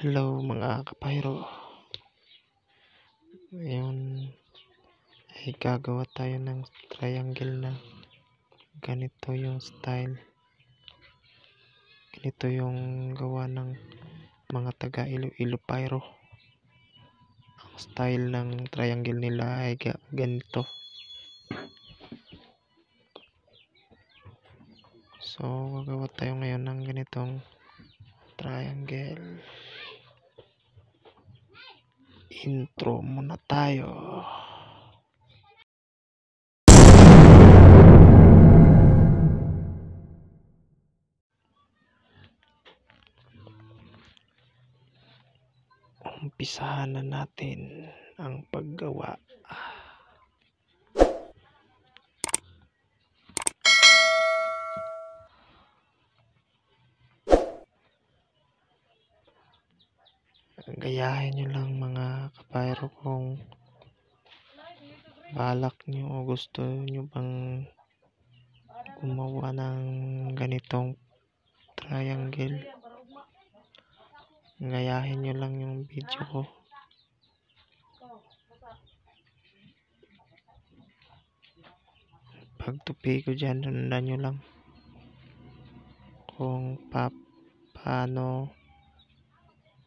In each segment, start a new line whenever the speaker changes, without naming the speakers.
Hello mga kapayro. Ngayon ay gagawa tayo ng triangle na ganito yung style. Ganito yung gawa ng mga taga Iloilo Pyro. Ang style ng triangle nila ay ganito. So gagawa tayo ngayon ng ganitong triangle. Intro muna tayo. Umpisahan na natin ang paggawa. Gayahin nyo lang mga kapayro kung balak nyo o gusto nyo bang gumawa ng ganitong triangle. Gayahin nyo lang yung video ko. Pagtupi ko dyan, sundan nyo lang kung paano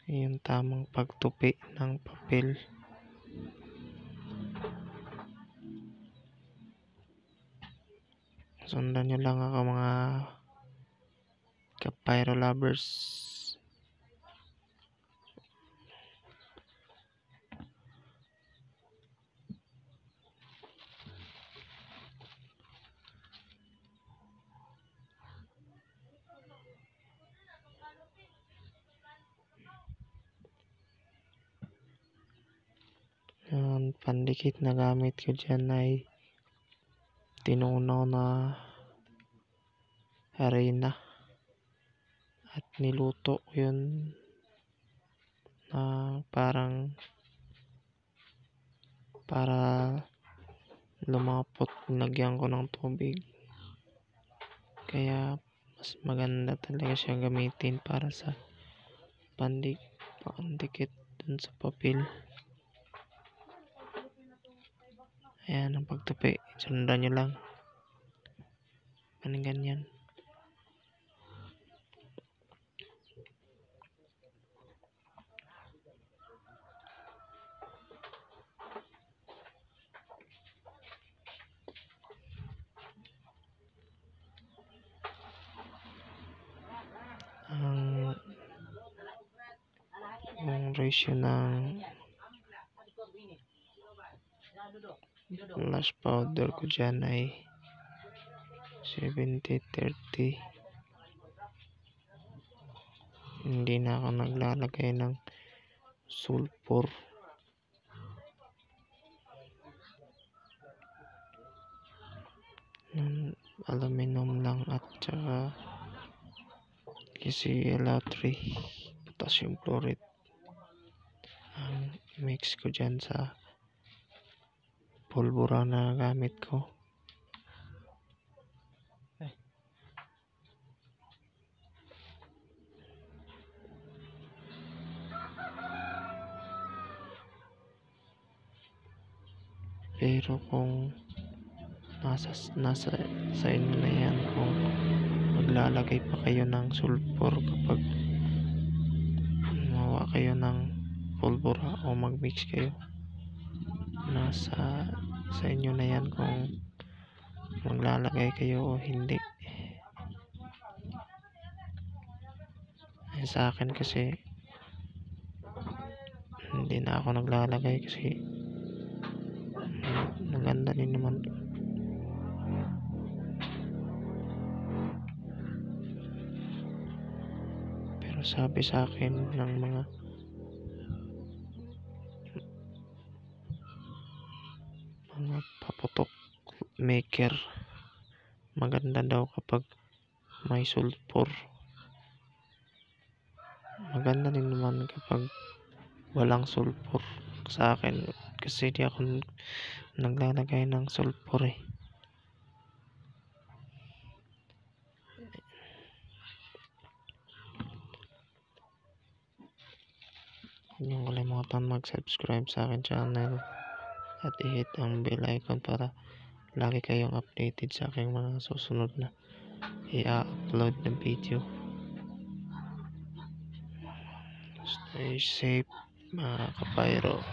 yung tamang pagtupi ng papel. Sundan nyo lang ako mga kapayro lovers. Ang pandikit na gamit ko dyan ay tinunaw na harina at niluto ko yun na parang para lumapot. Nilagyan ko ng tubig, kaya mas maganda talaga siya gamitin para sa pandikit dun sa papel. Ayan ang pagtupi, sundan nyo lang ganyan. Ang ratio ng blush powder ko dyan ay 70-30. Hindi na ako naglalagay ng sulfur. Aluminum lang at saka KCl3 potassium chloride ang mix ko dyan sa pulbura na gamit ko. Pero kung nasa sa inyo na yan kung maglalagay pa kayo ng sulfur kapag gumawa kayo ng pulbura o magmix kayo, nasa sa inyo na yan kung maglalagay kayo o hindi. Sa akin kasi hindi na ako naglalagay kasi maganda din naman. Pero sabi sa akin ng mga paputok maker, maganda daw kapag may sulfur. Maganda din naman kapag walang sulfur sa akin kasi di ako naglalagay ng sulfur eh. huwag niyong kalimutan mag-subscribe sa akin channel at i-hit ang bell icon para lagi kayong updated sa aking mga susunod na i-upload na video. Stay safe mga kapayro.